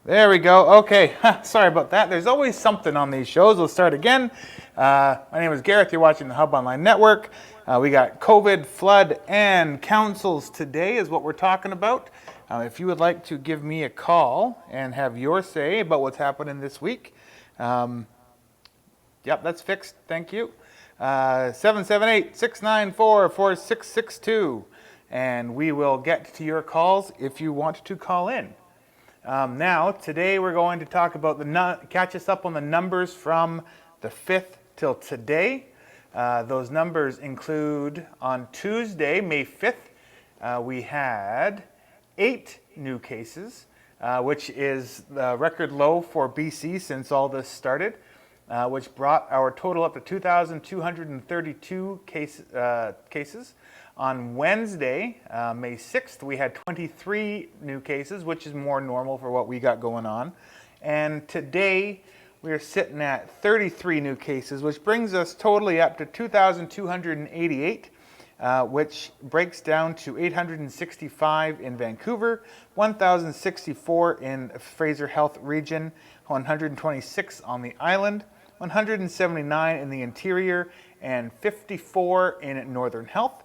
There we go. Okay, sorry about that. There's always something on these shows. We'll start again. My name is Gareth. You're watching the Hub Online Network. We got COVID, flood, and councils today is what we're talking about. If you would like to give me a call and have your say about what's happening this week, yep, that's fixed. Thank you. 778-694-4662. And we will get to your calls if you want to call in. Now, today we're going to talk about catch us up on the numbers from the 5th till today. Those numbers include on Tuesday, May 5th, we had 8 new cases, which is the record low for BC since all this started, which brought our total up to 2,232 cases. On Wednesday, May 6th, we had 23 new cases, which is more normal for what we got going on. And today, we are sitting at 33 new cases, which brings us totally up to 2,288, which breaks down to 865 in Vancouver, 1,064 in Fraser Health Region, 126 on the island, 179 in the interior, and 54 in Northern Health.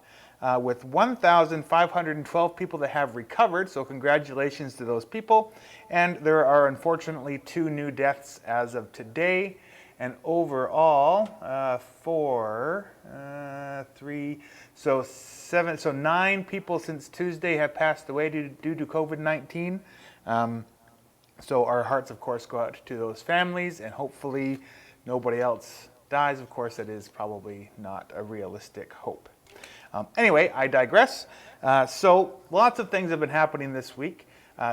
With 1,512 people that have recovered, so congratulations to those people. And there are unfortunately 2 new deaths as of today. And overall, 9 people since Tuesday have passed away due to COVID-19. So our hearts, of course, go out to those families, and hopefully nobody else dies. Of course, that is probably not a realistic hope. Anyway, I digress. So lots of things have been happening this week,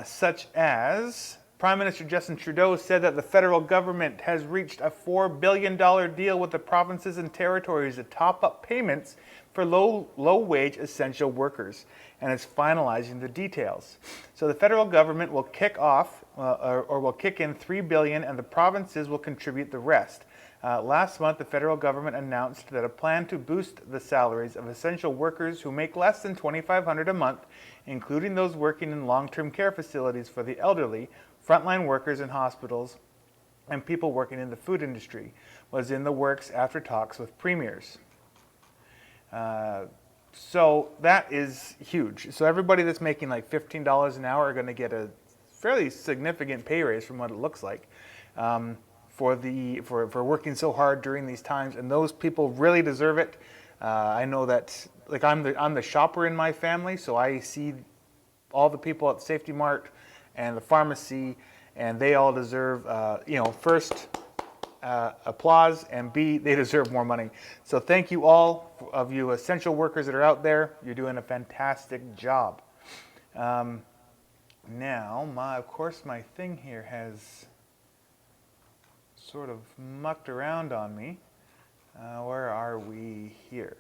such as Prime Minister Justin Trudeau said that the federal government has reached a $4 billion deal with the provinces and territories to top up payments for low-wage essential workers, and is finalizing the details. So the federal government will kick off, or will kick in $3 billion, and the provinces will contribute the rest. Last month, the federal government announced that a plan to boost the salaries of essential workers who make less than $2,500 a month, including those working in long-term care facilities for the elderly, frontline workers in hospitals, and people working in the food industry, was in the works after talks with premiers. So that is huge. So everybody that's making like $15 an hour are going to get a fairly significant pay raise from what it looks like. For working so hard during these times, and those people really deserve it. I know that, like, I'm the shopper in my family, so I see all the people at the Safety Mart and the pharmacy, and they all deserve, first applause, and B, they deserve more money. So thank you all of you essential workers that are out there. You're doing a fantastic job. Now, of course, my thing here has sort of mucked around on me. Where are we here?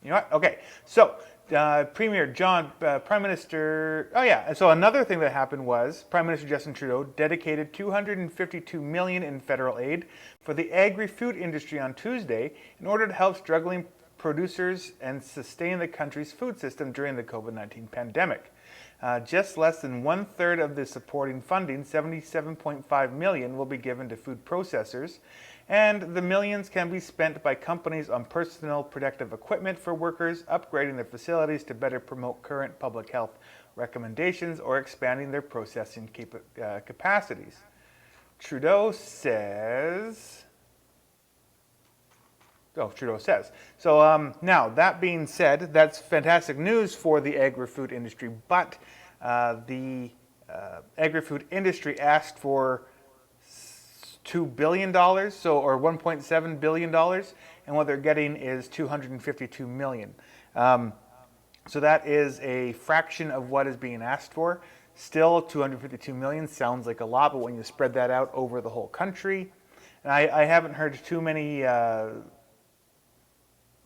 You know what? Okay, so Premier John, Prime Minister, so another thing that happened was Prime Minister Justin Trudeau dedicated $252 million in federal aid for the agri-food industry on Tuesday in order to help struggling producers and sustain the country's food system during the COVID-19 pandemic. Just less than 1/3 of the supporting funding, $77.5 million, will be given to food processors, and the millions can be spent by companies on personal protective equipment for workers, upgrading their facilities to better promote current public health recommendations, or expanding their processing capacities. Trudeau says. So now, that being said, that's fantastic news for the agri-food industry, but the agri-food industry asked for $2 billion, or $1.7 billion, and what they're getting is $252 million. So that is a fraction of what is being asked for. Still, $252 million sounds like a lot, but when you spread that out over the whole country, and I haven't heard too many.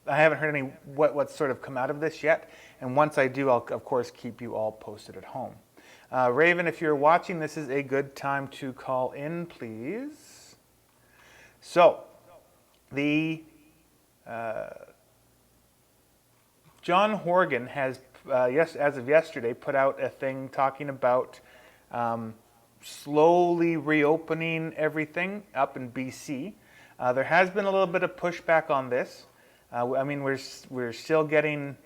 I haven't heard any what's sort of come out of this yet, and once I do, I'll of course keep you all posted at home. Raven, if you're watching, this is a good time to call in, please. So, the John Horgan has, as of yesterday, put out a thing talking about slowly reopening everything up in BC. There has been a little bit of pushback on this. I mean, we're still getting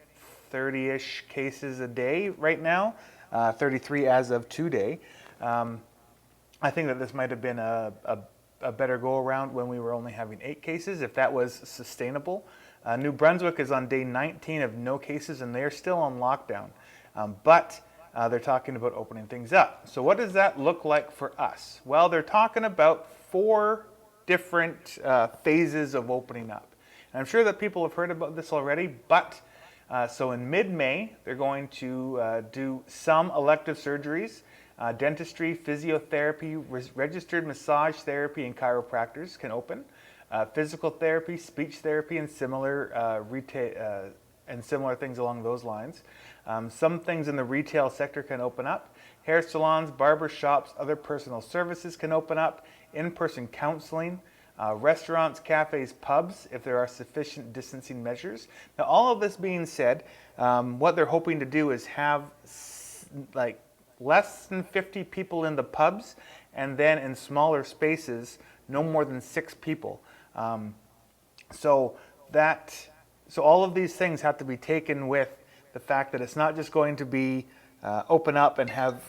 30-ish cases a day right now, 33 as of today. I think that this might have been a better go-around when we were only having 8 cases, if that was sustainable. New Brunswick is on day 19 of no cases, and they're still on lockdown. But they're talking about opening things up. So what does that look like for us? Well, they're talking about 4 different phases of opening up. And I'm sure that people have heard about this already, but so in mid-May, they're going to do some elective surgeries. Dentistry, physiotherapy, registered massage therapy, and chiropractors can open. Physical therapy, speech therapy, and similar things along those lines. Some things in the retail sector can open up. Hair salons, barber shops, other personal services can open up. In-person counseling, restaurants, cafes, pubs, if there are sufficient distancing measures. Now, all of this being said, what they're hoping to do is have like less than 50 people in the pubs, and then in smaller spaces, no more than 6 people. So all of these things have to be taken with the fact that it's not just going to be open up and have.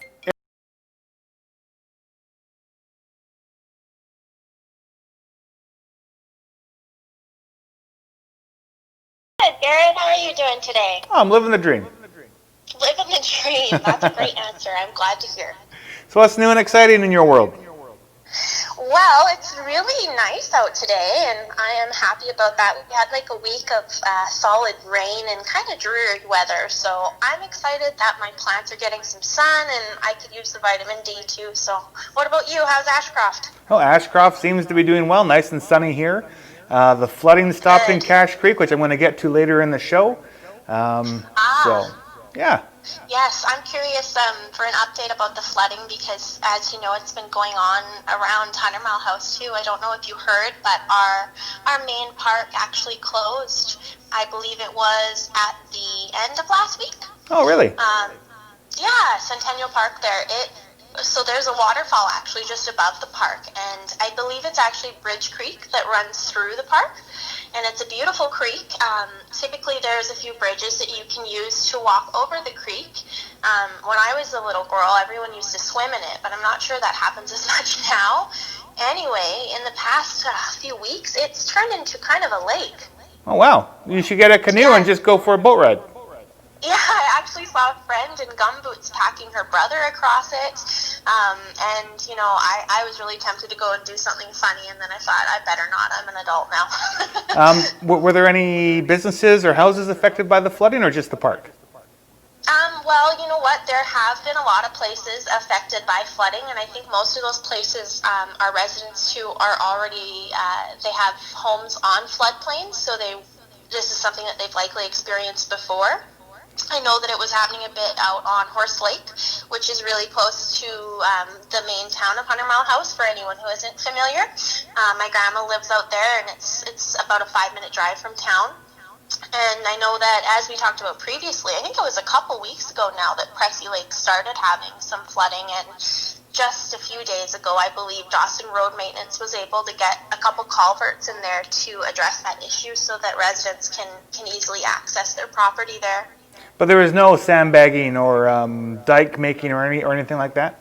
Good, Garrett. How are you doing today? Oh, I'm living the dream. Living the dream. That's a great answer. I'm glad to hear. So what's new and exciting in your world? Well, it's really nice out today, and I am happy about that. We had like a week of solid rain and kind of dreary weather, so I'm excited that my plants are getting some sun, and I could use the vitamin D too. So what about you? How's Ashcroft? Well, Ashcroft seems to be doing well. Nice and sunny here. The flooding stopped in Cache Creek, which I'm going to get to later in the show. So, yeah. Yes, I'm curious for an update about the flooding because, as you know, it's been going on around 100 Mile House too. I don't know if you heard, but our main park actually closed. I believe it was at the end of last week. Oh, really? Yeah, Centennial Park there. So there's a waterfall actually just above the park, and I believe it's actually Bridge Creek that runs through the park, and it's a beautiful creek. Typically there's a few bridges that you can use to walk over the creek. When I was a little girl, everyone used to swim in it, but I'm not sure that happens as much now. Anyway, in the past few weeks, it's turned into kind of a lake. Oh, wow. You should get a canoe and just go for a boat ride. Yeah, I actually saw a friend in gumboots packing her brother across it, and, you know, I was really tempted to go and do something funny, and then I thought, I better not, I'm an adult now. Were there any businesses or houses affected by the flooding, or just the park? Well, you know what, there have been a lot of places affected by flooding, and I think most of those places are residents who are already, they have homes on floodplains, so this is something that they've likely experienced before. I know that it was happening a bit out on Horse Lake, which is really close to the main town of 100 Mile House, for anyone who isn't familiar. My grandma lives out there, and it's about a 5-minute drive from town. And I know that, as we talked about previously, I think it was a couple weeks ago now that Pressy Lake started having some flooding, and just a few days ago, I believe Dawson Road Maintenance was able to get a couple culverts in there to address that issue so that residents can easily access their property there. But there was no sandbagging or dike making or anything like that?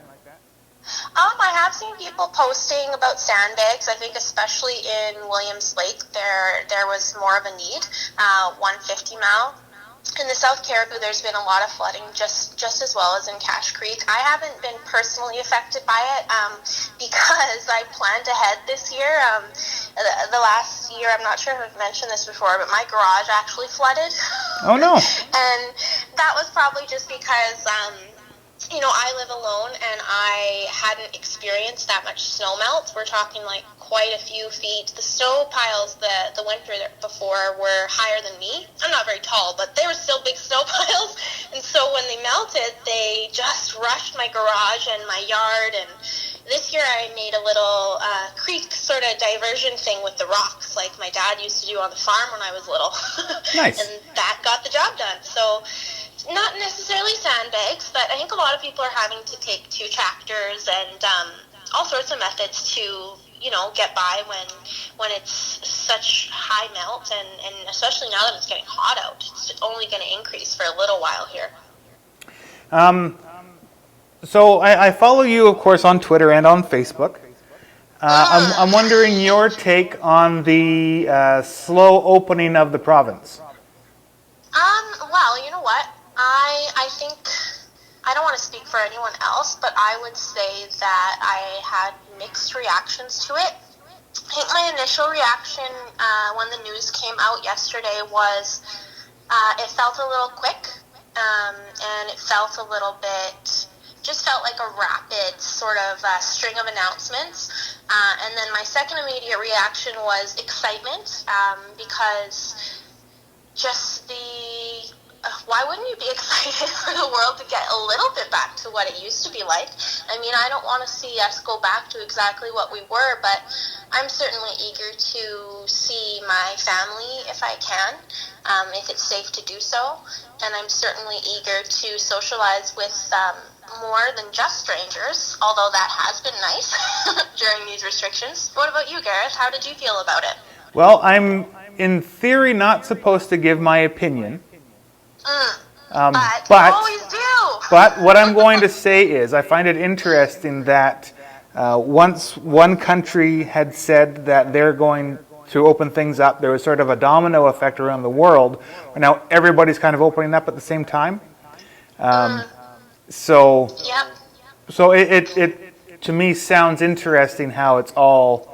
I have seen people posting about sandbags. I think especially in Williams Lake, there was more of a need. 150 Mile. In the South Caribou, there's been a lot of flooding, just as well as in Cache Creek. I haven't been personally affected by it because I planned ahead this year. The last year, I'm not sure if I've mentioned this before, but my garage actually flooded. Oh, no. And that was probably just because you know, I live alone, and I hadn't experienced that much snow melt. We're talking like quite a few feet. The snow piles the winter before were higher than me. I'm not very tall, but they were still big snow piles. And so when they melted, they just rushed my garage and my yard. And this year I made a little creek sort of diversion thing with the rocks, like my dad used to do on the farm when I was little. Nice. And that got the job done. So Not necessarily sandbags, but I think a lot of people are having to take two tractors and all sorts of methods to, get by when it's such high melt, and especially now that it's getting hot out. It's only going to increase for a little while here. So I follow you, of course, on Twitter and on Facebook. I'm wondering your take on the slow opening of the province. Well, you know what? I think, I don't want to speak for anyone else, but I would say that I had mixed reactions to it. I think my initial reaction when the news came out yesterday was it felt a little quick, and it felt a little bit, just felt like a rapid sort of string of announcements. And then my second immediate reaction was excitement, because just why wouldn't you be excited for the world to get a little bit back to what it used to be like? I mean, I don't want to see us go back to exactly what we were, but I'm certainly eager to see my family if I can, if it's safe to do so. And I'm certainly eager to socialize with more than just strangers, although that has been nice during these restrictions. What about you, Gareth? How did you feel about it? Well, I'm in theory not supposed to give my opinion. But you always do. But what I'm going to say is I find it interesting that once one country had said that they're going to open things up, there was sort of a domino effect around the world. And now everybody's kind of opening up at the same time. So it to me sounds interesting how it's all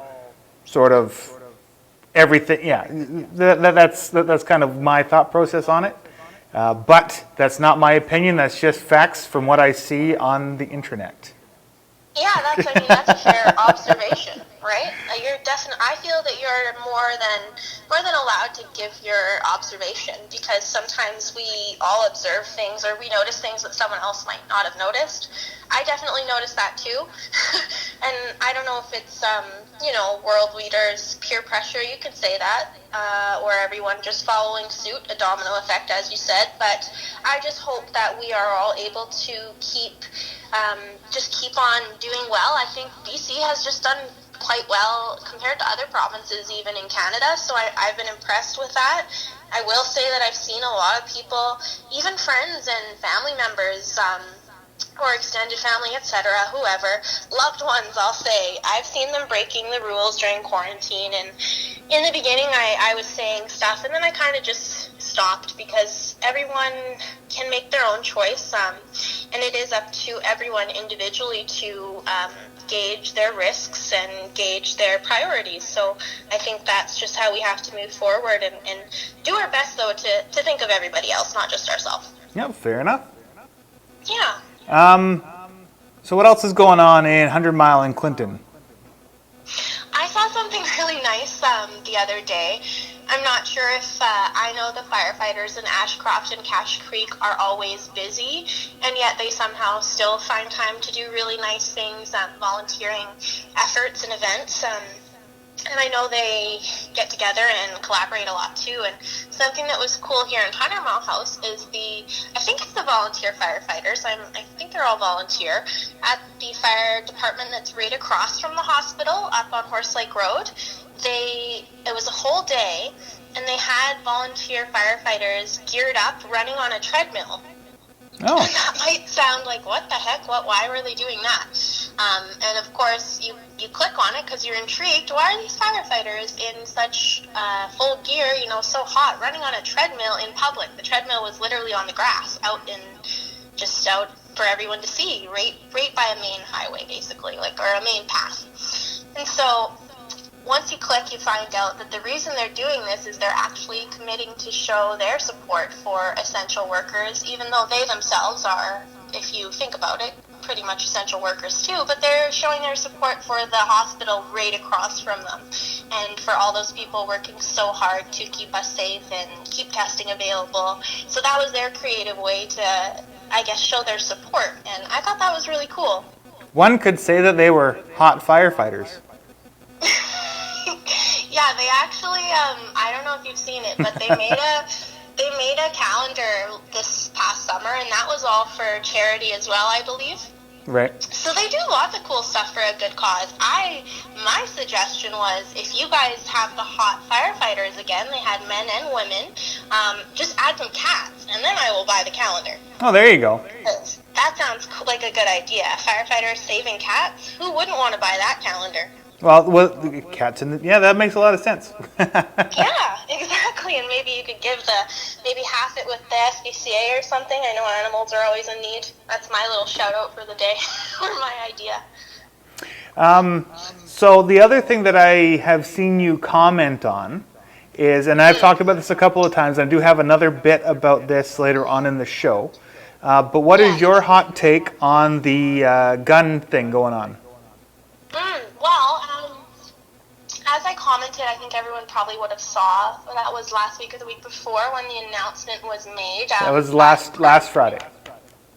sort of everything. Yeah, that's kind of my thought process on it. But that's not my opinion. That's just facts from what I see on the internet. Yeah, that's a fair observation, right? I feel that you're more than allowed to give your observation, because sometimes we all observe things or we notice things that someone else might not have noticed. I definitely noticed that too. And I don't know if it's world leaders, peer pressure, you could say that, or everyone just following suit, a domino effect, as you said. But I just hope that we are all able to keep on doing well. I think BC has just done quite well compared to other provinces, even in Canada, so I've been impressed with that. I will say that I've seen a lot of people, even friends and family members, or extended family, etc., whoever, loved ones, I'll say, I've seen them breaking the rules during quarantine. And in the beginning I was saying stuff, and then I kind of just stopped, because everyone can make their own choice, and it is up to everyone individually to gauge their risks and gauge their priorities. So I think that's just how we have to move forward, and do our best, though, to think of everybody else, not just ourselves. Yeah, fair enough. Yeah. So what else is going on in 100 Mile in Clinton? I saw something really nice the other day. I'm not sure if I know the firefighters in Ashcroft and Cache Creek are always busy, and yet they somehow still find time to do really nice things, volunteering efforts and events. And I know they get together and collaborate a lot too. And something that was cool here in 100 Mile House is I think it's the volunteer firefighters. I think they're all volunteer at the fire department that's right across from the hospital up on Horse Lake Road. It was a whole day, and they had volunteer firefighters geared up running on a treadmill. Oh. And that might sound like, what the heck? Why were they doing that? And of course, you click on it because you're intrigued. Why are these firefighters in such full gear, so hot, running on a treadmill in public? The treadmill was literally on the grass, out for everyone to see, right by a main highway, basically, or a main path. And so once you click, you find out that the reason they're doing this is they're actually committing to show their support for essential workers, even though they themselves are, if you think about it, pretty much essential workers too, but they're showing their support for the hospital right across from them, and for all those people working so hard to keep us safe and keep testing available. So that was their creative way to, I guess, show their support, and I thought that was really cool. One could say that they were hot firefighters. Yeah, they actually, I don't know if you've seen it, but they made They made a calendar this past summer, and that was all for charity as well, I believe. Right. So they do lots of cool stuff for a good cause. My suggestion was, if you guys have the hot firefighters again, they had men and women, just add some cats, and then I will buy the calendar. Oh, there you go. That sounds like a good idea. Firefighters saving cats? Who wouldn't want to buy that calendar? Well, cats yeah, that makes a lot of sense. Yeah, exactly. And maybe you could give maybe half it with the SPCA or something. I know animals are always in need. That's my little shout out for the day, or my idea. So the other thing that I have seen you comment on is, and I've talked about this a couple of times, and I do have another bit about this later on in the show, but what is your hot take on the gun thing going on? As I commented, I think everyone probably would have saw, that was last week or the week before when the announcement was made. That was last Friday.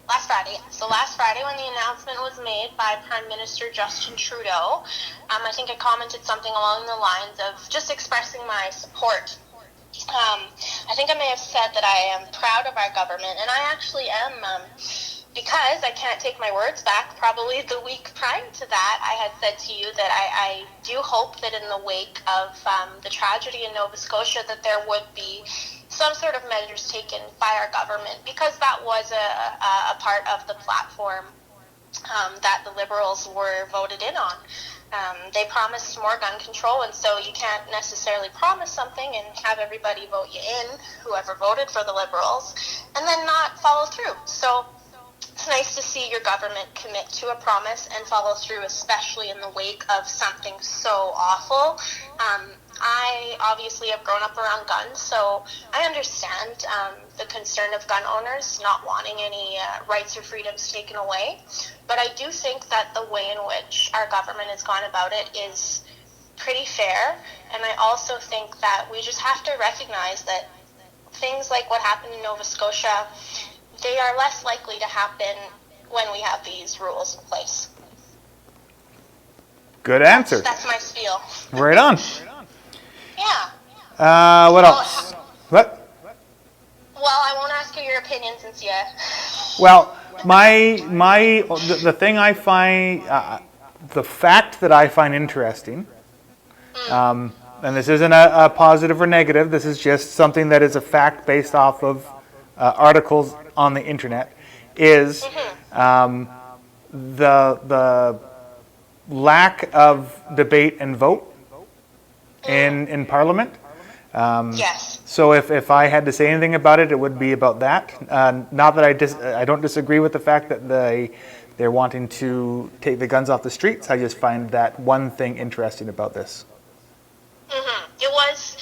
Last Friday. So last Friday when the announcement was made by Prime Minister Justin Trudeau, I think I commented something along the lines of just expressing my support. I think I may have said that I am proud of our government, and I actually am, because I can't take my words back. Probably the week prior to that, I had said to you that I do hope that in the wake of the tragedy in Nova Scotia that there would be some sort of measures taken by our government, because that was a part of the platform that the Liberals were voted in on. They promised more gun control, and so you can't necessarily promise something and have everybody vote you in, whoever voted for the Liberals, and then not follow through. So it's nice to see your government commit to a promise and follow through, especially in the wake of something so awful. I obviously have grown up around guns, so I understand the concern of gun owners not wanting any rights or freedoms taken away. But I do think that the way in which our government has gone about it is pretty fair. And I also think that we just have to recognize that things like what happened in Nova Scotia, they are less likely to happen when we have these rules in place. Good answer. That's my spiel. Right on. Yeah. What else? What? Well, I won't ask you your opinion since you... Well, the thing I find, the fact that I find interesting, and this isn't a positive or negative, this is just something that is a fact based off of articles on the internet, is the lack of debate and vote in Parliament. Yes. So if I had to say anything about it, it would be about that. Not that I don't disagree with the fact that they're wanting to take the guns off the streets. I just find that one thing interesting about this. It was,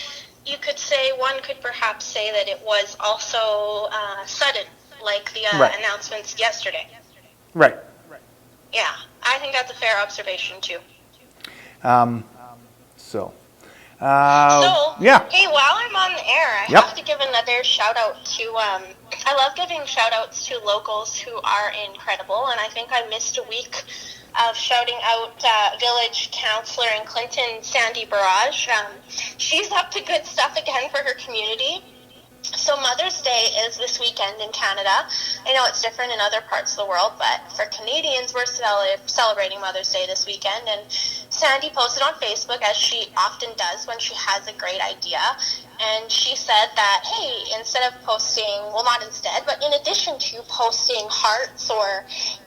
you could say, one could perhaps say that it was also sudden, like the announcements yesterday. Right. Yeah, I think that's a fair observation too. Yeah. Hey, while I'm on the air, I have to give another shout out to, I love giving shout outs to locals who are incredible, and I think I missed a week of shouting out village counselor in Clinton, Sandy Barrage. She's up to good stuff again for her community. So Mother's Day is this weekend in Canada. I know it's different in other parts of the world, but for Canadians, we're celebrating Mother's Day this weekend. And Sandy posted on Facebook, as she often does when she has a great idea. And she said that, hey, instead of posting, well, not instead, but in addition to posting hearts or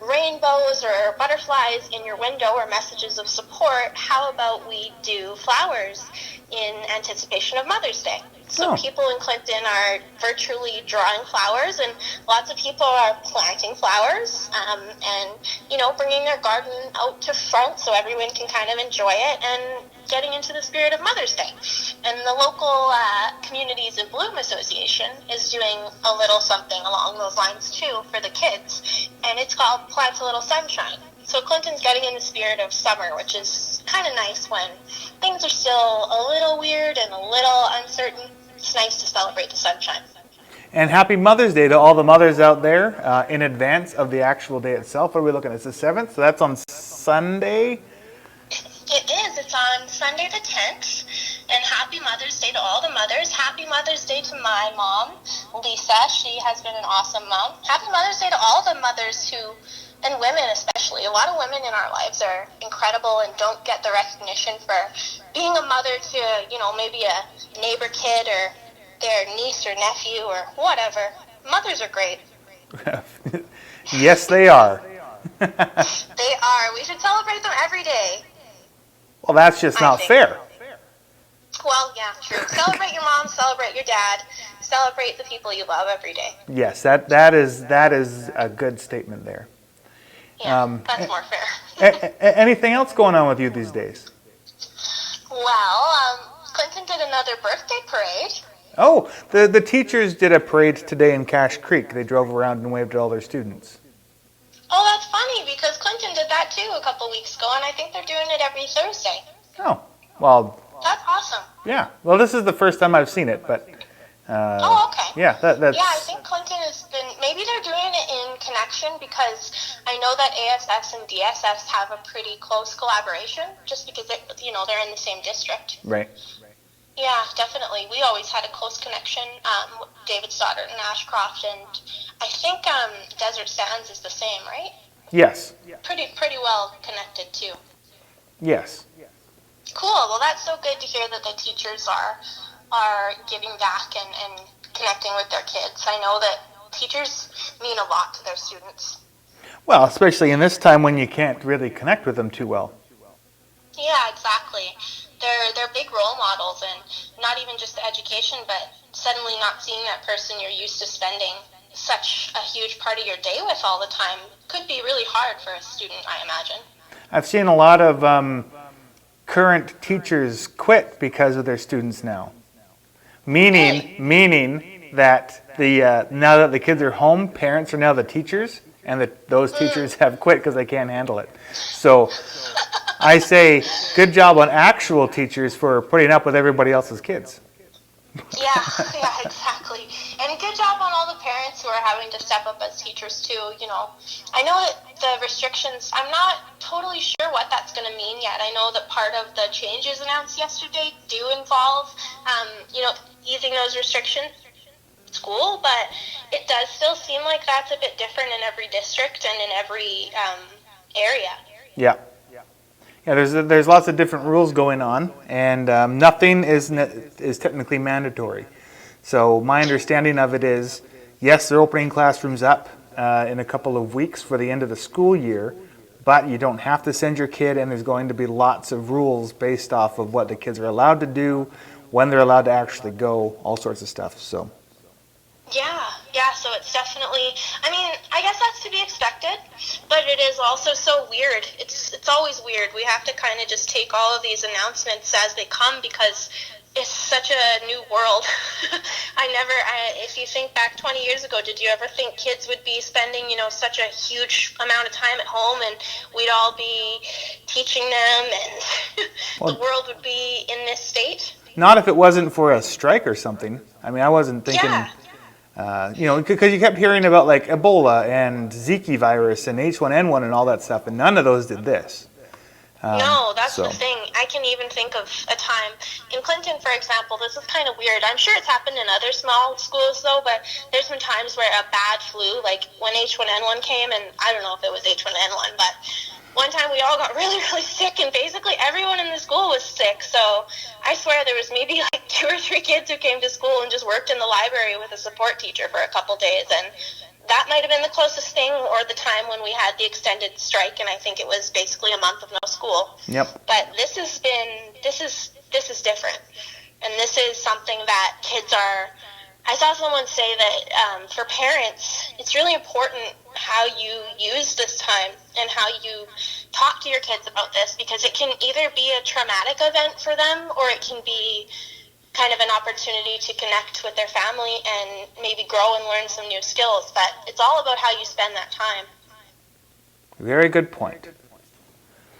rainbows or butterflies in your window or messages of support, how about we do flowers in anticipation of Mother's Day? So people in Clinton are virtually drawing flowers, and lots of people are planting flowers and, you know, bringing their garden out to front so everyone can kind of enjoy it and getting into the spirit of Mother's Day. And the local Communities in Bloom Association is doing a little something along those lines, too, for the kids, and it's called Plant a Little Sunshine. So Clinton's getting in the spirit of summer, which is kind of nice when things are still a little weird and a little uncertain. It's nice to celebrate the sunshine. And happy Mother's Day to all the mothers out there in advance of the actual day itself. What are we looking at? It's the 7th, so that's on Sunday? It is. It's on Sunday the 10th. And happy Mother's Day to all the mothers. Happy Mother's Day to my mom. Lisa. She has been an awesome mom. Happy Mother's Day to all the mothers and women especially. A lot of women in our lives are incredible and don't get the recognition for being a mother to, maybe a neighbor kid or their niece or nephew or whatever. Mothers are great. Yes, they are. They are. We should celebrate them every day. Well, that's just not fair. Well, yeah, true. Celebrate your mom, celebrate your dad, celebrate the people you love every day. Yes, that is a good statement there. Yeah, that's more fair. Anything else going on with you these days? Well, Clinton did another birthday parade. Oh, the teachers did a parade today in Cache Creek. They drove around and waved at all their students. Oh, that's funny because Clinton did that too a couple weeks ago, and I think they're doing it every Thursday. Oh, well. That's awesome. Yeah. Well, this is the first time I've seen it, but. Oh, okay. Yeah, that's. Yeah, I think Clinton has been. Maybe they're doing it in connection because I know that ASS and DSS have a pretty close collaboration, just because they're in the same district. Right. Yeah, definitely. We always had a close connection. David Stoddart and Ashcroft, and I think Desert Sands is the same, right? Yes. Pretty well connected too. Yes. Cool. Well, that's so good to hear that the teachers are giving back and connecting with their kids. I know that teachers mean a lot to their students. Well, especially in this time when you can't really connect with them too well. Yeah, exactly. They're big role models, and not even just the education, but suddenly not seeing that person you're used to spending such a huge part of your day with all the time could be really hard for a student, I imagine. I've seen a lot of current teachers quit because of their students now. Meaning that now that the kids are home, parents are now the teachers, and that those teachers have quit because they can't handle it. So I say, good job on actual teachers for putting up with everybody else's kids. Yeah, exactly. And good job on all the parents who are having to step up as teachers too. I know that the restrictions, I'm not totally sure what that's going to mean yet. I know that part of the changes announced yesterday do involve, easing those restrictions in school, but it does still seem like that's a bit different in every district and in every area. Yeah. Yeah, there's lots of different rules going on, and nothing is technically mandatory. So my understanding of it is, yes, they're opening classrooms up in a couple of weeks for the end of the school year, but you don't have to send your kid, and there's going to be lots of rules based off of what the kids are allowed to do, when they're allowed to actually go, all sorts of stuff. So. Yeah, so it's definitely, I guess that's to be expected, but it is also so weird. It's always weird. We have to kind of just take all of these announcements as they come because it's such a new world. If you think back 20 years ago, did you ever think kids would be spending, such a huge amount of time at home and we'd all be teaching them and the world would be in this state? Not if it wasn't for a strike or something. I wasn't thinking... Yeah. Because you kept hearing about like Ebola and Zika virus and H1N1 and all that stuff, and none of those did this. No, that's the thing. I can even think of a time in Clinton, for example. This is kind of weird. I'm sure it's happened in other small schools, though, but there's been times where a bad flu, like when H1N1 came, and I don't know if it was H1N1, but one time we all got really, really sick, and basically everyone in the school was sick. So I swear there was maybe like 2 or 3 kids who came to school and just worked in the library with a support teacher for a couple days, and that might have been the closest thing, or the time when we had the extended strike, and I think it was basically a month of no school. Yep. But this is different, and this is something that kids are. I saw someone say that for parents, it's really important how you use this time and how you talk to your kids about this, because it can either be a traumatic event for them, or it can be kind of an opportunity to connect with their family and maybe grow and learn some new skills. But it's all about how you spend that time. Very good point.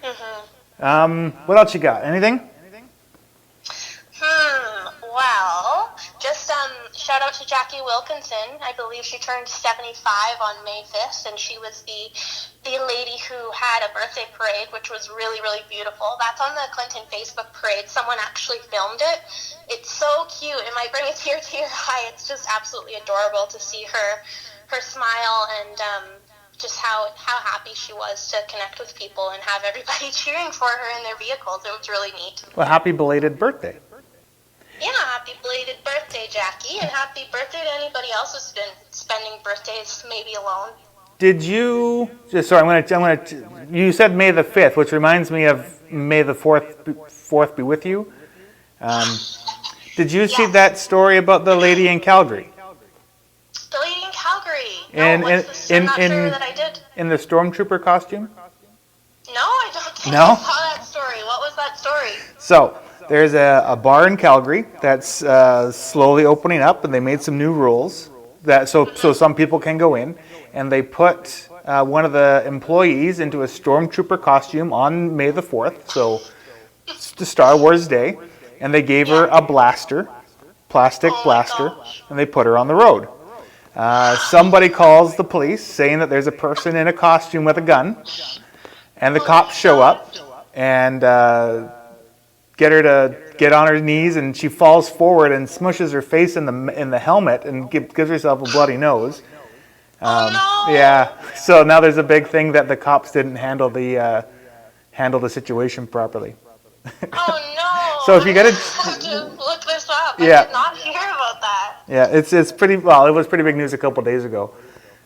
Mm-hmm. What else you got? Anything? Well, just shout out to Jackie Wilkinson. I believe she turned 75 on May 5th, and she was the lady who had a birthday parade, which was really, really beautiful. That's on the Clinton Facebook parade. Someone actually filmed it. It's so cute. It might bring a tear to your eye. It's just absolutely adorable to see her smile and just how happy she was to connect with people and have everybody cheering for her in their vehicles. It was really neat. Well, happy belated birthday. Yeah, happy belated birthday, Jackie, and happy birthday to anybody else who's been spending birthdays maybe alone. Did you? Sorry, you said May the 5th, which reminds me of May the 4th be with you. Did you see that story about the lady in Calgary? The lady in Calgary. I'm not sure that I did. In the stormtrooper costume? No, I don't think No? I saw that story. What was that story? So, there's a bar in Calgary that's slowly opening up, and they made some new rules so some people can go in, and they put one of the employees into a stormtrooper costume on May the 4th, so it's the Star Wars Day, and they gave her a blaster, plastic blaster, and they put her on the road. Somebody calls the police saying that there's a person in a costume with a gun, and the cops show up and get her to get on her knees, and she falls forward and smushes her face in the helmet and gives herself a bloody nose. Oh no! Yeah, so now there's a big thing that the cops didn't handle the situation properly. Oh no! So if you get I have to look this up. Yeah. I did not hear about that. Yeah, it's pretty, well, it was pretty big news a couple days ago.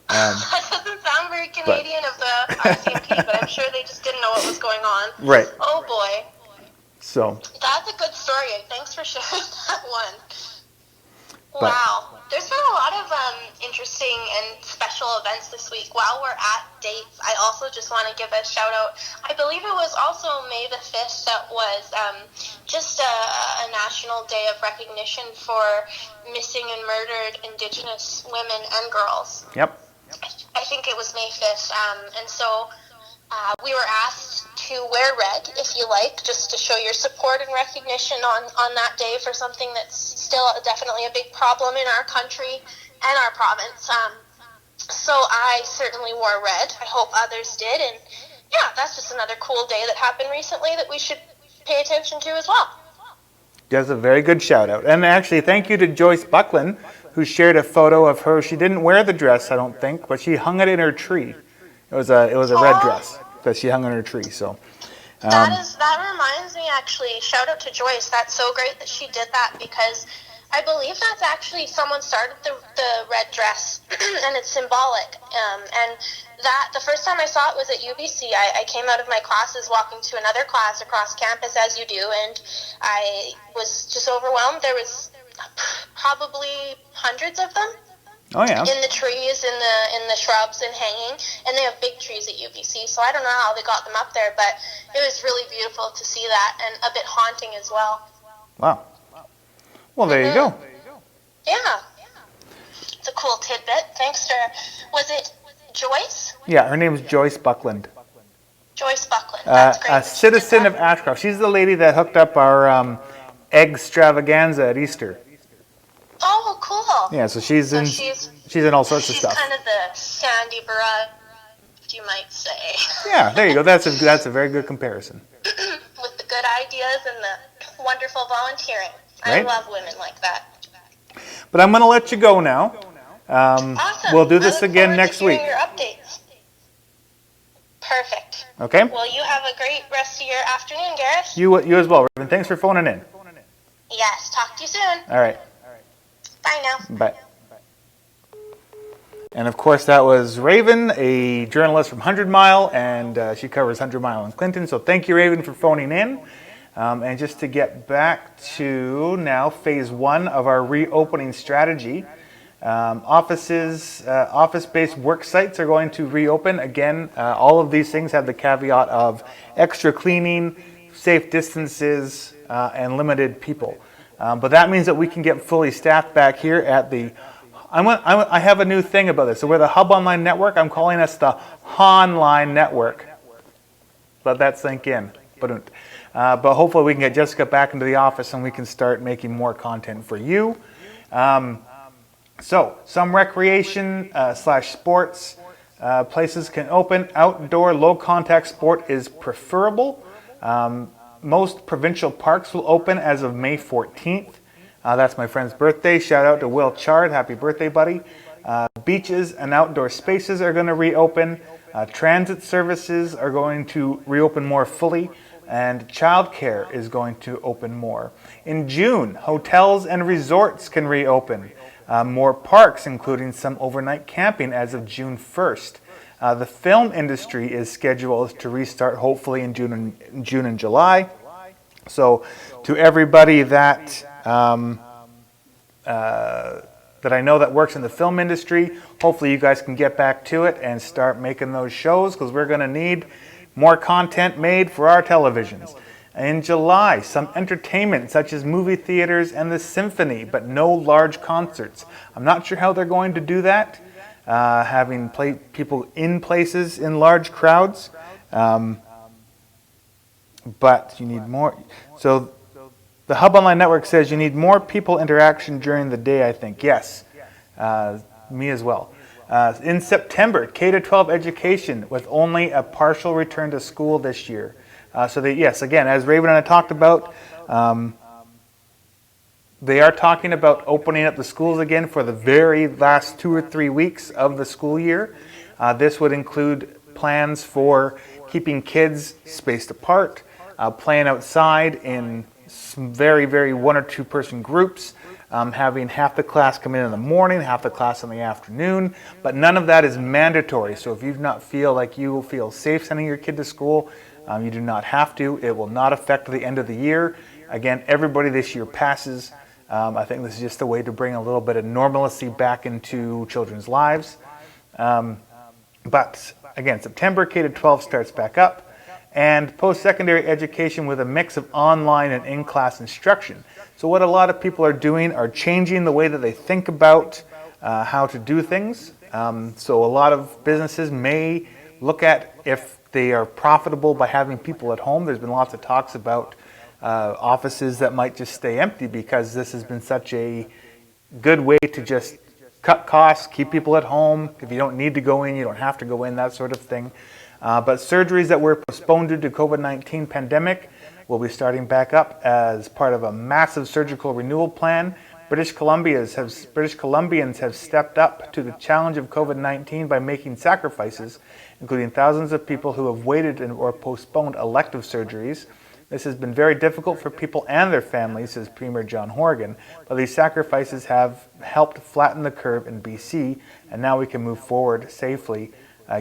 That doesn't sound very Canadian of the RCMP, but I'm sure they just didn't know what was going on. Right. Oh boy. So. That's a good story. Thanks for sharing that one. Wow. There's been a lot of interesting and special events this week. While we're at dates, I also just want to give a shout out. I believe it was also May the 5th that was just a national day of recognition for missing and murdered Indigenous women and girls. Yep. I think it was May 5th. And so we were asked to wear red, if you like, just to show your support and recognition on that day for something that's still definitely a big problem in our country and our province. So I certainly wore red. I hope others did. And yeah, that's just another cool day that happened recently that we should pay attention to as well. That's a very good shout out. And actually, thank you to Joyce Buckland, who shared a photo of her. She didn't wear the dress, I don't think, but she hung it in her tree. It was a red dress that she hung on her tree. So that reminds me, actually, shout out to Joyce. That's so great that she did that, because I believe that's actually someone started the red dress and it's symbolic. And that the first time I saw it was at UBC. I came out of my classes walking to another class across campus, as you do, and I was just overwhelmed. There was probably hundreds of them. Oh yeah. In the trees, in the shrubs and hanging, and they have big trees at UBC, so I don't know how they got them up there, but it was really beautiful to see that, and a bit haunting as well. Wow. Well, there you go. Yeah. It's a cool tidbit. Thanks to, was it Joyce? Yeah, her name's Joyce Buckland. Joyce Buckland, that's great. A citizen of Ashcroft. She's the lady that hooked up our egg extravaganza at Easter. Oh, cool. Yeah, so she's in all sorts of stuff. She's kind of the Sandy Barrage, you might say. Yeah, there you go. That's a very good comparison. With the good ideas and the wonderful volunteering. Right? I love women like that. But I'm going to let you go now. Awesome. We'll do this again next week. Your updates. Perfect. Okay? Well, you have a great rest of your afternoon, Gareth. You as well, Raven. Thanks for phoning in. Yes. Talk to you soon. All right. Bye now. Bye. And of course, that was Raven, a journalist from 100 Mile, and she covers 100 Mile in Clinton. So thank you, Raven, for phoning in. And just to get back to now phase 1 of our reopening strategy, office-based work sites are going to reopen. Again, all of these things have the caveat of extra cleaning, safe distances, and limited people. But that means that we can get fully staffed back here at the... I have a new thing about this. So we're the Hub Online Network. I'm calling us the Honline Network. Let that sink in. But hopefully we can get Jessica back into the office and we can start making more content for you. So some recreation slash sports places can open. Outdoor low contact sport is preferable. Most provincial parks will open as of May 14th. That's my friend's birthday. Shout out to Will Chard. Happy birthday, buddy. Beaches and outdoor spaces are going to reopen. Transit services are going to reopen more fully. And childcare is going to open more. In June, hotels and resorts can reopen. More parks, including some overnight camping as of June 1st. The film industry is scheduled to restart hopefully in June and July. So to everybody that that I know that works in the film industry, hopefully you guys can get back to it and start making those shows, because we're going to need more content made for our televisions. In July, some entertainment such as movie theaters and the symphony, but no large concerts. I'm not sure how they're going to do that, having people in places in large crowds. But you need more. So the Hub Online Network says you need more people interaction during the day, I think. Yes, me as well. In September, K-12 education with only a partial return to school this year. Yes, again, as Raven and I talked about, they are talking about opening up the schools again for the very last 2 or 3 weeks of the school year. This would include plans for keeping kids spaced apart, playing outside in some very, very 1 or 2 person groups, having half the class come in the morning, half the class in the afternoon, but none of that is mandatory. So if you do not feel like you feel safe sending your kid to school, you do not have to. It will not affect the end of the year. Again, everybody this year passes. I think this is just a way to bring a little bit of normalcy back into children's lives. But again, September K-12 starts back up, and post-secondary education with a mix of online and in-class instruction. So what a lot of people are doing are changing the way that they think about how to do things. So a lot of businesses may look at if they are profitable by having people at home. There's been lots of talks about offices that might just stay empty because this has been such a good way to just cut costs, keep people at home. If you don't need to go in, you don't have to go in, that sort of thing. But surgeries that were postponed due to COVID-19 pandemic will be starting back up as part of a massive surgical renewal plan. British Columbians have stepped up to the challenge of COVID-19 by making sacrifices, including thousands of people who have waited or postponed elective surgeries. This has been very difficult for people and their families, says Premier John Horgan, but these sacrifices have helped flatten the curve in BC, and now we can move forward safely,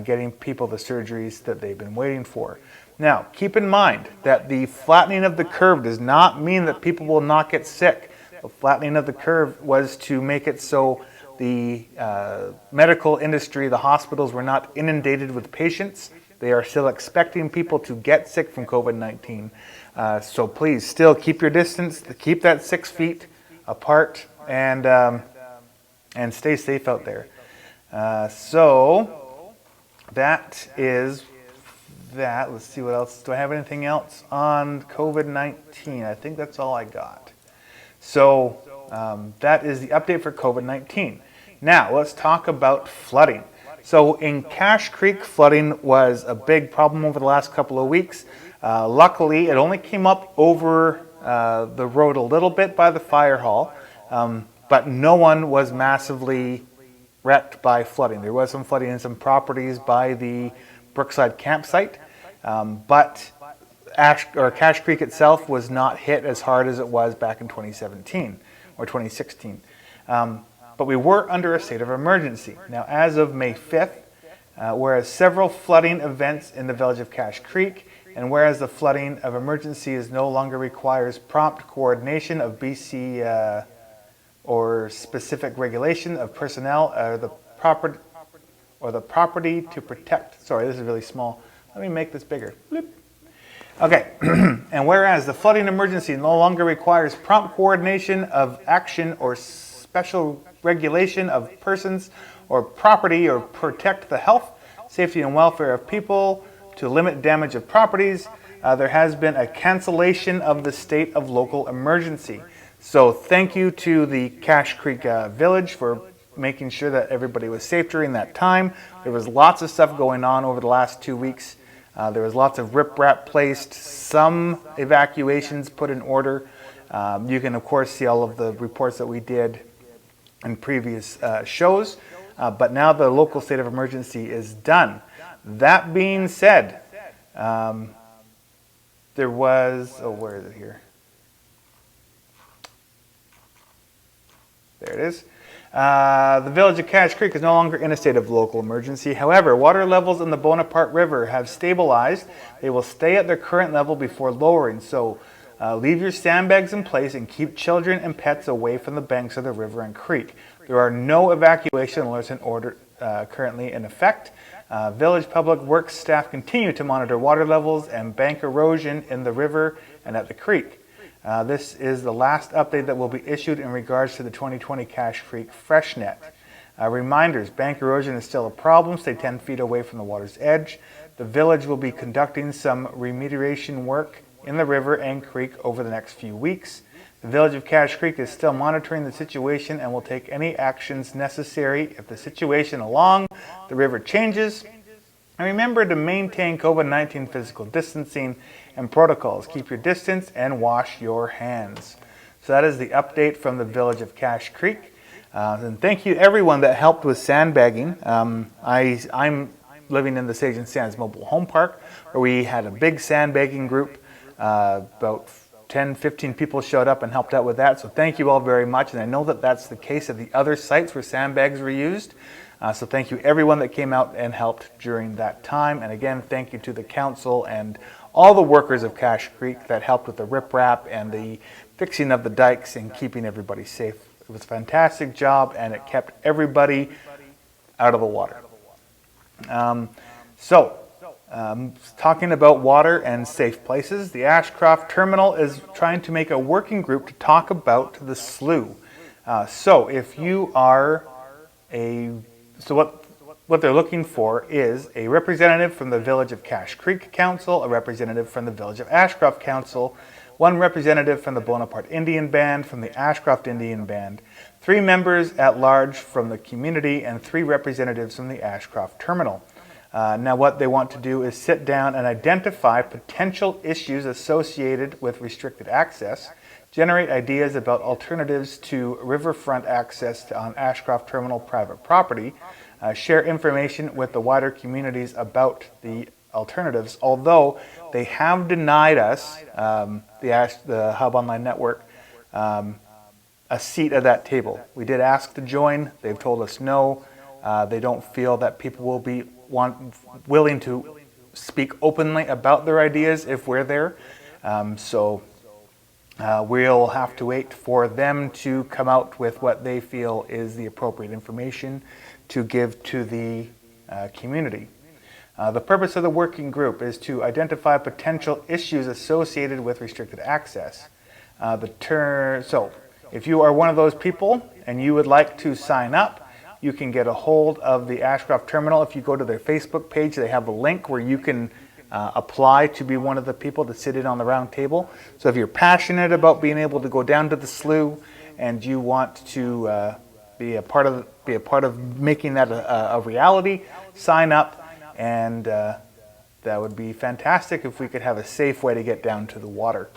getting people the surgeries that they've been waiting for. Now, keep in mind that the flattening of the curve does not mean that people will not get sick. The flattening of the curve was to make it so the medical industry, the hospitals, were not inundated with patients. They are still expecting people to get sick from COVID-19. So please still keep your distance, keep that 6 feet apart, and stay safe out there. So that is that. Let's see what else. Do I have anything else on COVID-19? I think that's all I got. So that is the update for COVID-19. Now let's talk about flooding. So in Cache Creek, flooding was a big problem over the last couple of weeks. Luckily, it only came up over the road a little bit by the fire hall, but no one was massively wrecked by flooding. There was some flooding in some properties by the Brookside campsite, but Cache Creek itself was not hit as hard as it was back in 2017 or 2016. But we were under a state of emergency. Now, as of May 5th, whereas several flooding events in the village of Cache Creek, and whereas the flooding of emergency is no longer requires prompt coordination of BC or specific regulation of personnel or the property to protect. Sorry, this is really small. Let me make this bigger. Bloop. Okay, and whereas the flooding emergency no longer requires prompt coordination of action or special regulation of persons or property or protect the health, safety, and welfare of people to limit damage of properties, there has been a cancellation of the state of local emergency. So thank you to the Cache Creek Village for making sure that everybody was safe during that time. There was lots of stuff going on over the last 2 weeks. There was lots of riprap placed, some evacuations put in order. You can of course see all of the reports that we did in previous shows, but now the local state of emergency is done. That being said, there was, where is it here? There it is. The village of Cache Creek is no longer in a state of local emergency. However, water levels in the Bonaparte River have stabilized. They will stay at their current level before lowering. So leave your sandbags in place and keep children and pets away from the banks of the river and creek. There are no evacuation alerts in order currently in effect. Village Public Works staff continue to monitor water levels and bank erosion in the river and at the creek. This is the last update that will be issued in regards to the 2020 Cache Creek FreshNet. Reminders, bank erosion is still a problem. Stay 10 feet away from the water's edge. The village will be conducting some remediation work in the river and creek over the next few weeks. The village of Cache Creek is still monitoring the situation and will take any actions necessary if the situation along the river changes. And remember to maintain COVID-19 physical distancing and protocols. Keep your distance and wash your hands. So that is the update from the village of Cache Creek. And thank you everyone that helped with sandbagging. I'm living in the Sage and Sands Mobile Home Park, where we had a big sandbagging group. About 10, 15 people showed up and helped out with that. So thank you all very much. And I know that that's the case at the other sites where sandbags were used. So thank you everyone that came out and helped during that time. And again, thank you to the council and all the workers of Cache Creek that helped with the riprap and the fixing of the dikes and keeping everybody safe. It was a fantastic job and it kept everybody out of the water. Talking about water and safe places, the Ashcroft Terminal is trying to make a working group to talk about the slough. If you are what they're looking for is a representative from the Village of Cache Creek Council, a representative from the Village of Ashcroft Council, one representative from the Bonaparte Indian Band, from the Ashcroft Indian Band, 3 members at large from the community, and 3 representatives from the Ashcroft Terminal. Now what they want to do is sit down and identify potential issues associated with restricted access, generate ideas about alternatives to riverfront access on Ashcroft Terminal private property, share information with the wider communities about the alternatives, although they have denied us, the Hub Online Network, a seat at that table. We did ask to join. They've told us no. They don't feel that people will be willing to speak openly about their ideas if we're there. We'll have to wait for them to come out with what they feel is the appropriate information to give to the community. The purpose of the working group is to identify potential issues associated with restricted access. So if you are one of those people and you would like to sign up, you can get a hold of the Ashcroft Terminal. If you go to their Facebook page, they have a link where you can apply to be one of the people to sit in on the round table. So if you're passionate about being able to go down to the slough and you want to be a part of making that a reality, sign up, and that would be fantastic if we could have a safe way to get down to the water.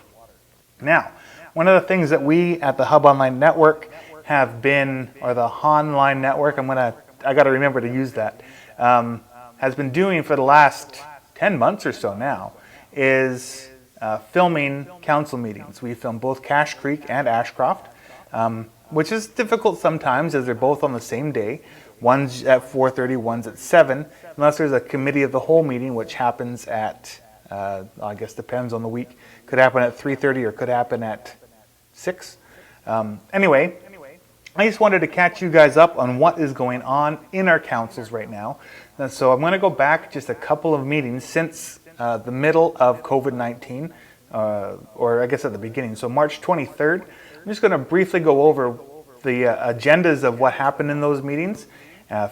Now, one of the things that we at the Hub Online Network have been, or the Honline Network, I got to remember to use that, has been doing for the last 10 months or so now, is filming council meetings. We film both Cache Creek and Ashcroft, which is difficult sometimes as they're both on the same day. One's at 4:30, one's at 7, unless there's a committee of the whole meeting, which happens at, I guess depends on the week. Could happen at 3:30 or could happen at 6. Anyway, I just wanted to catch you guys up on what is going on in our councils right now. And so I'm going to go back just a couple of meetings since the middle of COVID-19, or I guess at the beginning. So March 23rd, I'm just going to briefly go over the agendas of what happened in those meetings,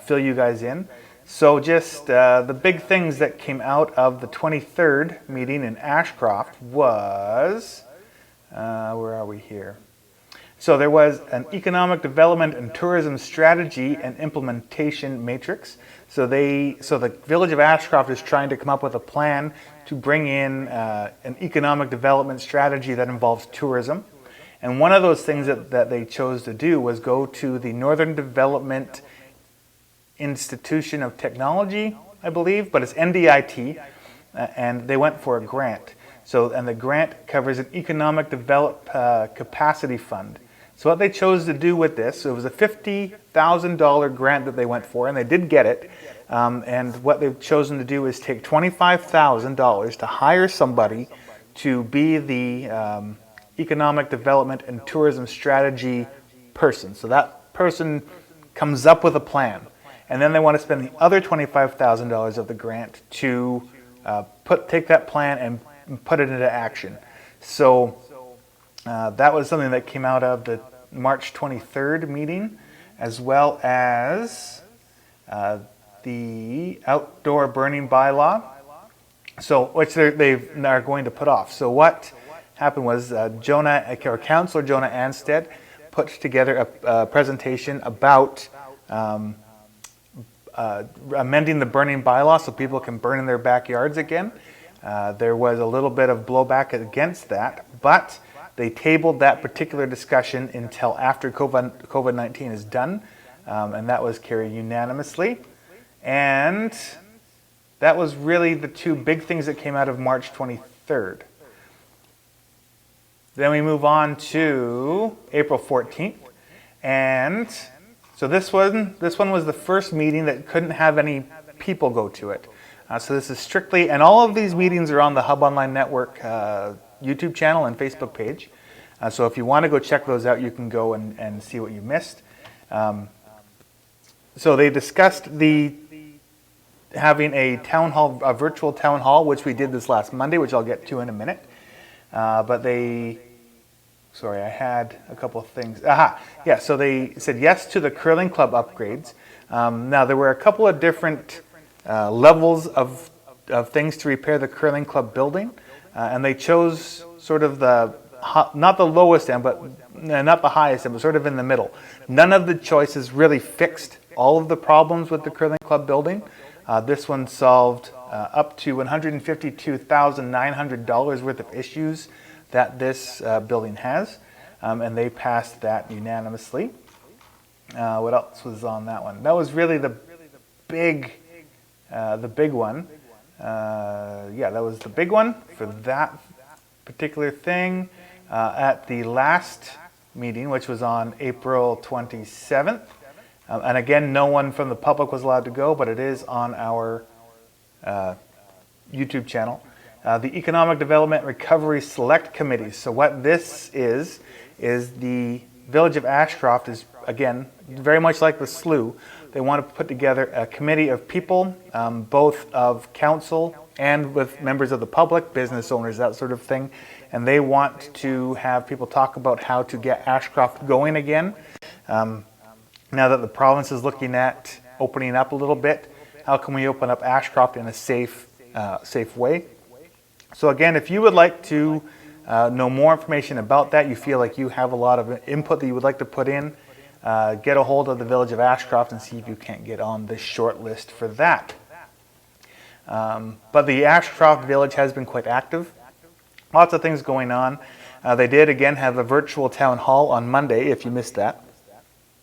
fill you guys in. So just the big things that came out of the 23rd meeting in Ashcroft was, where are we here? So there was an economic development and tourism strategy and implementation matrix. So the Village of Ashcroft is trying to come up with a plan to bring in an economic development strategy that involves tourism. And one of those things that they chose to do was go to the Northern Development Institution of Technology, I believe, but it's NDIT, and they went for a grant. And the grant covers an economic capacity fund. So what they chose to do with this, it was a $50,000 grant that they went for, and they did get it. And what they've chosen to do is take $25,000 to hire somebody to be the economic development and tourism strategy person. So that person comes up with a plan. And then they want to spend the other $25,000 of the grant to take that plan and put it into action. So that was something that came out of the March 23rd meeting, as well as the outdoor burning bylaw, which they are going to put off. So what happened was Councillor Jonah Anstead put together a presentation about amending the burning bylaw so people can burn in their backyards again. There was a little bit of blowback against that, but they tabled that particular discussion until after COVID-19 is done, and that was carried unanimously. And that was really the two big things that came out of March 23rd. Then we move on to April 14th, and so this one was the first meeting that couldn't have any people go to it. So this is strictly, and all of these meetings are on the Hub Online Network YouTube channel and Facebook page. So if you want to go check those out, you can go and see what you missed. So they discussed having a virtual town hall, which we did this last Monday, which I'll get to in a minute. Sorry, I had a couple of things. So they said yes to the curling club upgrades. Now there were a couple of different levels of things to repair the curling club building, and they chose sort of not the lowest end, but not the highest end, but sort of in the middle. None of the choices really fixed all of the problems with the curling club building. This one solved up to $152,900 worth of issues that this building has, and they passed that unanimously. What else was on that one? That was really the big one. That was the big one for that particular thing. At the last meeting, which was on April 27th, and again, no one from the public was allowed to go, but it is on our YouTube channel. The Economic Development Recovery Select Committee. So what this is the Village of Ashcroft is, again, very much like the SLU. They want to put together a committee of people, both of council and with members of the public, business owners, that sort of thing. And they want to have people talk about how to get Ashcroft going again. Now that the province is looking at opening up a little bit, how can we open up Ashcroft in a safe way? So again, if you would like to know more information about that, you feel like you have a lot of input that you would like to put in, get a hold of the Village of Ashcroft and see if you can't get on this short list for that. But the Ashcroft Village has been quite active. Lots of things going on. They did again have a virtual town hall on Monday, if you missed that.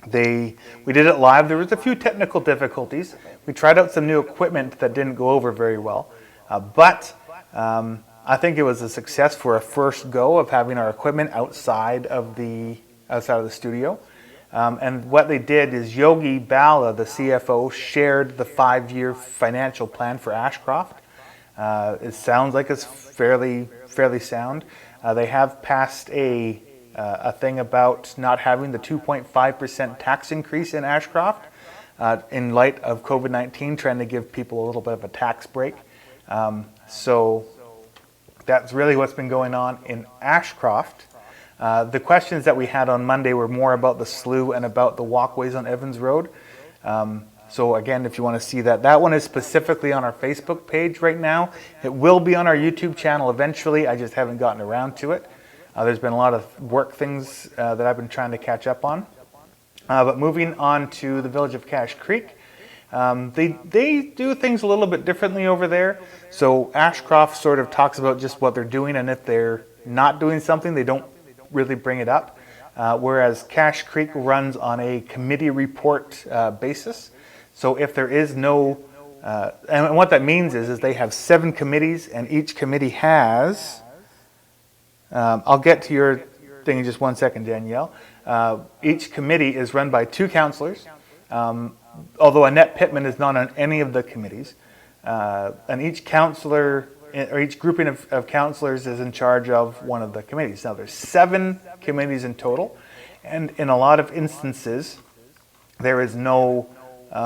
We did it live. There was a few technical difficulties. We tried out some new equipment that didn't go over very well. But I think it was a success for a first go of having our equipment outside of the studio. And what they did is Yogi Bala, the CFO, shared the 5-year financial plan for Ashcroft. It sounds like it's fairly sound. They have passed a thing about not having the 2.5% tax increase in Ashcroft in light of COVID-19, trying to give people a little bit of a tax break. So that's really what's been going on in Ashcroft. The questions that we had on Monday were more about the SLU and about the walkways on Evans Road. So again, if you want to see that one is specifically on our Facebook page right now. It will be on our YouTube channel eventually. I just haven't gotten around to it. There's been a lot of work things that I've been trying to catch up on. But moving on to the village of Cache Creek, they do things a little bit differently over there. So Ashcroft sort of talks about just what they're doing, and if they're not doing something, they don't really bring it up. Whereas Cache Creek runs on a committee report basis. So if there is no, and what that means is they have 7 committees, and each committee has, I'll get to your thing in just one second, Danielle. Each committee is run by 2 counselors, although Annette Pittman is not on any of the committees. And each counselor, or each grouping of counselors is in charge of one of the committees. Now there's 7 committees in total, and in a lot of instances, there is no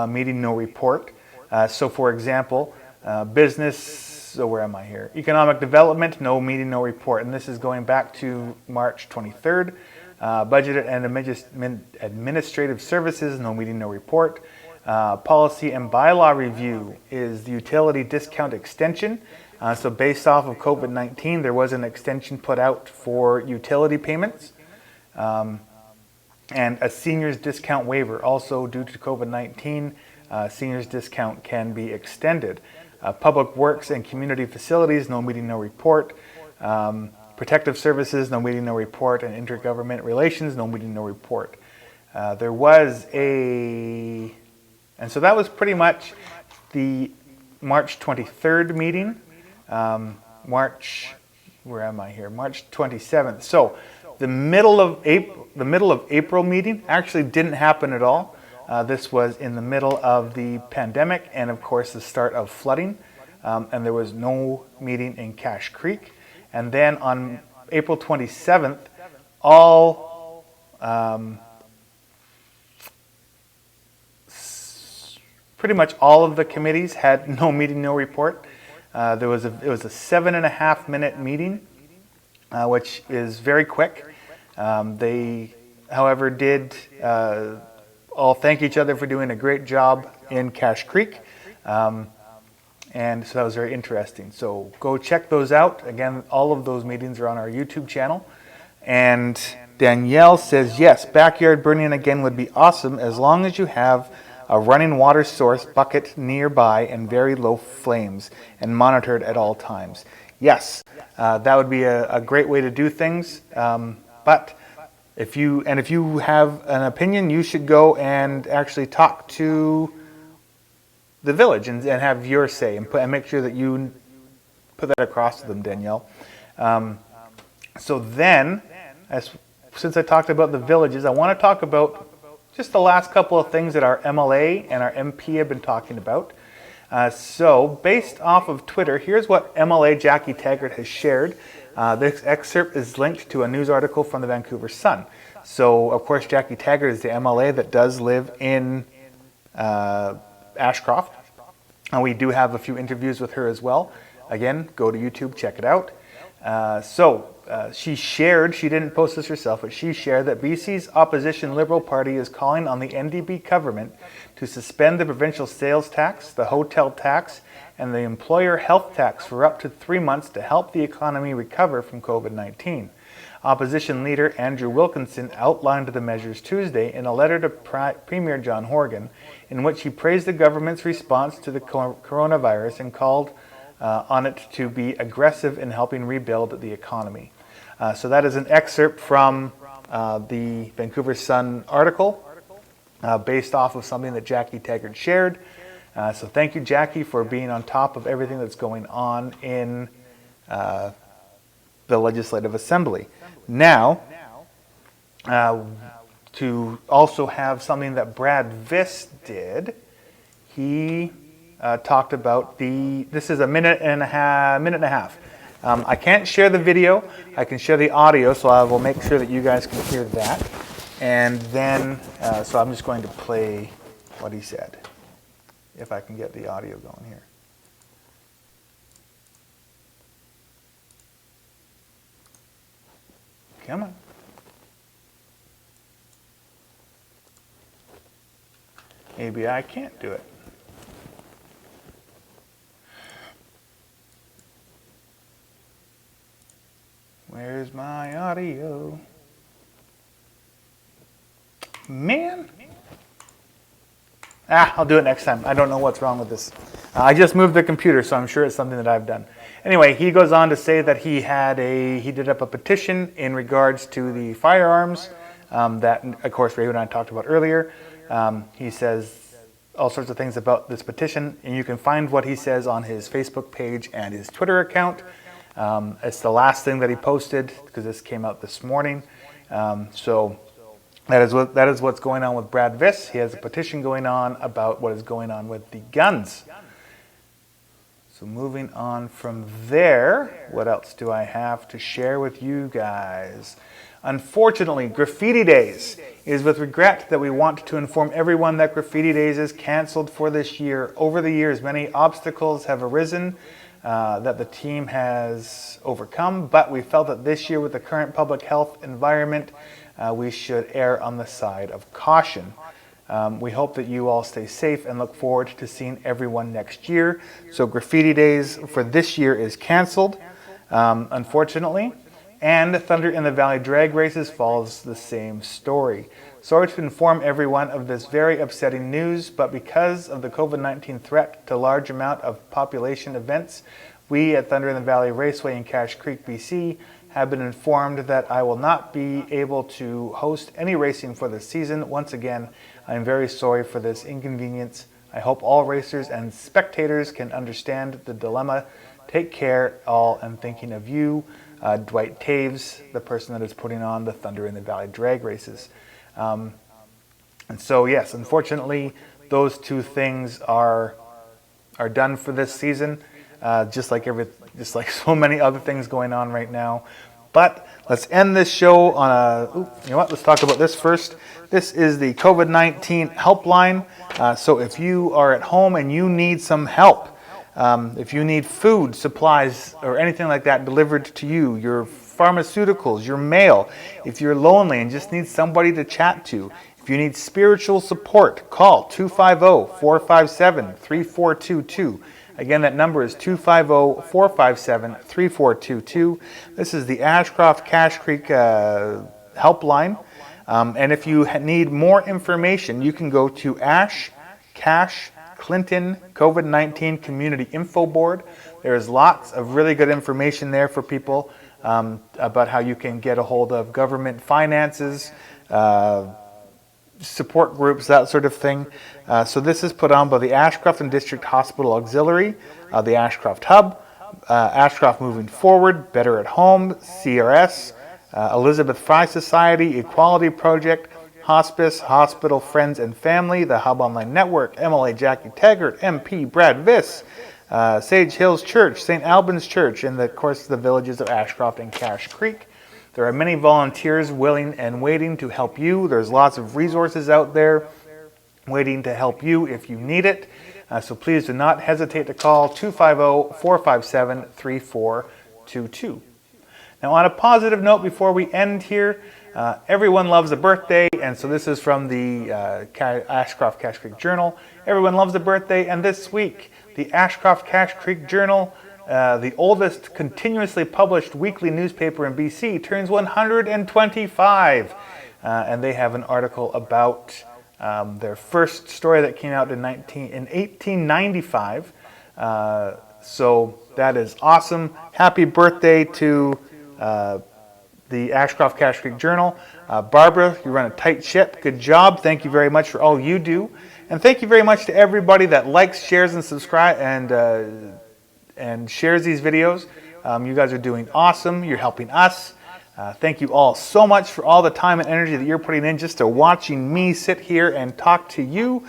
meeting, no report. So for example, business, so where am I here? Economic development, no meeting, no report. And this is going back to March 23rd. Budget and administrative services, no meeting, no report. Policy and bylaw review is the utility discount extension. So based off of COVID-19, there was an extension put out for utility payments. And a seniors discount waiver. Also due to COVID-19, seniors discount can be extended. Public works and community facilities, no meeting, no report. Protective services, no meeting, no report. And intergovernment relations, no meeting, no report. There was and so that was pretty much the March 23rd meeting. March 27th. So the middle of April meeting actually didn't happen at all. This was in the middle of the pandemic and of course the start of flooding, and there was no meeting in Cache Creek. And then on April 27th, pretty much all of the committees had no meeting, no report. It was a 7.5 minute meeting, which is very quick. They, however, did all thank each other for doing a great job in Cache Creek. And so that was very interesting. So go check those out. Again, all of those meetings are on our YouTube channel. And Danielle says, yes, backyard burning again would be awesome as long as you have a running water source bucket nearby and very low flames and monitored at all times. Yes, that would be a great way to do things. But if you have an opinion, you should go and actually talk to the village and have your say and make sure that you put that across to them, Danielle. So then, since I talked about the villages, I want to talk about just the last couple of things that our MLA and our MP have been talking about. So based off of Twitter, here's what MLA Jackie Taggart has shared. This excerpt is linked to a news article from the Vancouver Sun. So of course Jackie Taggart is the MLA that does live in Ashcroft. And we do have a few interviews with her as well. Again, go to YouTube, check it out. She shared, she didn't post this herself, but she shared that BC's opposition Liberal Party is calling on the NDP government to suspend the provincial sales tax, the hotel tax, and the employer health tax for up to 3 months to help the economy recover from COVID-19. Opposition leader Andrew Wilkinson outlined the measures Tuesday in a letter to Premier John Horgan, in which he praised the government's response to the coronavirus and called on it to be aggressive in helping rebuild the economy. So that is an excerpt from the Vancouver Sun article based off of something that Jackie Taggart shared. So thank you, Jackie, for being on top of everything that's going on in the Legislative Assembly. Now, to also have something that Brad Viss did, he talked about this is a minute and a half. I can't share the video, I can share the audio, so I will make sure that you guys can hear that. And then, so I'm just going to play what he said, if I can get the audio going here. Come on. Maybe I can't do it. Where's my audio. Man. I'll do it next time. I don't know what's wrong with this. I just moved the computer, so I'm sure it's something that I've done. Anyway, he goes on to say that he did up a petition in regards to the firearms that, of course, Raven and I talked about earlier. He says all sorts of things about this petition, and you can find what he says on his Facebook page and his Twitter account. It's the last thing that he posted because this came out this morning. So that is what's going on with Brad Viss. He has a petition going on about what is going on with the guns. So moving on from there, what else do I have to share with you guys? Unfortunately, Graffiti Days. It is with regret that we want to inform everyone that Graffiti Days is canceled for this year. Over the years, many obstacles have arisen that the team has overcome, but we felt that this year with the current public health environment, we should err on the side of caution. We hope that you all stay safe and look forward to seeing everyone next year. So Graffiti Days for this year is canceled, unfortunately. And Thunder in the Valley drag races follows the same story. Sorry to inform everyone of this very upsetting news, but because of the COVID-19 threat to large amount of population events, we at Thunder in the Valley Raceway in Cache Creek, BC, have been informed that I will not be able to host any racing for this season. Once again, I am very sorry for this inconvenience. I hope all racers and spectators can understand the dilemma. Take care, all. I'm thinking of you, Dwight Taves, the person that is putting on the Thunder in the Valley drag races. And so, yes, unfortunately, those two things are done for this season, just like so many other things going on right now. But let's end this show on you know what? Let's talk about this first. This is the COVID-19 helpline. So if you are at home and you need some help, if you need food, supplies, or anything like that delivered to you, your pharmaceuticals, your mail, if you're lonely and just need somebody to chat to, if you need spiritual support, call 250-457-3422. Again, that number is 250-457-3422. This is the Ashcroft Cache Creek helpline. And if you need more information, you can go to Cache Clinton COVID-19 Community Info Board. There's lots of really good information there for people about how you can get a hold of government finances, support groups, that sort of thing. So this is put on by the Ashcroft and District Hospital Auxiliary, the Ashcroft Hub, Ashcroft Moving Forward, Better at Home, CRS, Elizabeth Fry Society, Equality Project, Hospice, Hospital Friends and Family, the Hub Online Network, MLA Jackie Taggart, MP Brad Viss, Sage Hills Church, St. Albans Church, and of course the villages of Ashcroft and Cache Creek. There are many volunteers willing and waiting to help you. There's lots of resources out there waiting to help you if you need it. So please do not hesitate to call 250-457-3422. Now on a positive note before we end here, everyone loves a birthday, and so this is from the Ashcroft Cache Creek Journal. Everyone loves a birthday, and this week the Ashcroft Cache Creek Journal, the oldest continuously published weekly newspaper in BC, turns 125. And they have an article about their first story that came out in 1895. So that is awesome. Happy birthday to the Ashcroft Cache Creek Journal. Barbara, you run a tight ship. Good job. Thank you very much for all you do. And thank you very much to everybody that likes, shares, and subscribe and shares these videos. You guys are doing awesome. You're helping us. Thank you all so much for all the time and energy that you're putting in just to watching me sit here and talk to you.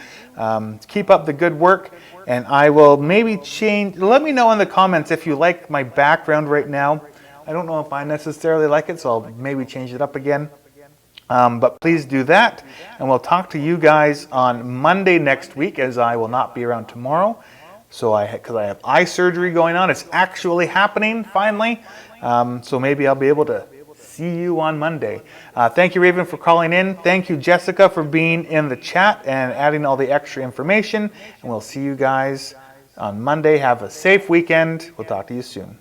Keep up the good work, and I will maybe change. Let me know in the comments if you like my background right now. I don't know if I necessarily like it, so I'll maybe change it up again. But please do that, and we'll talk to you guys on Monday next week, as I will not be around tomorrow. So because I have eye surgery going on, it's actually happening finally. So maybe I'll be able to see you on Monday. Thank you, Raven, for calling in. Thank you, Jessica, for being in the chat and adding all the extra information. And we'll see you guys on Monday. Have a safe weekend. We'll talk to you soon.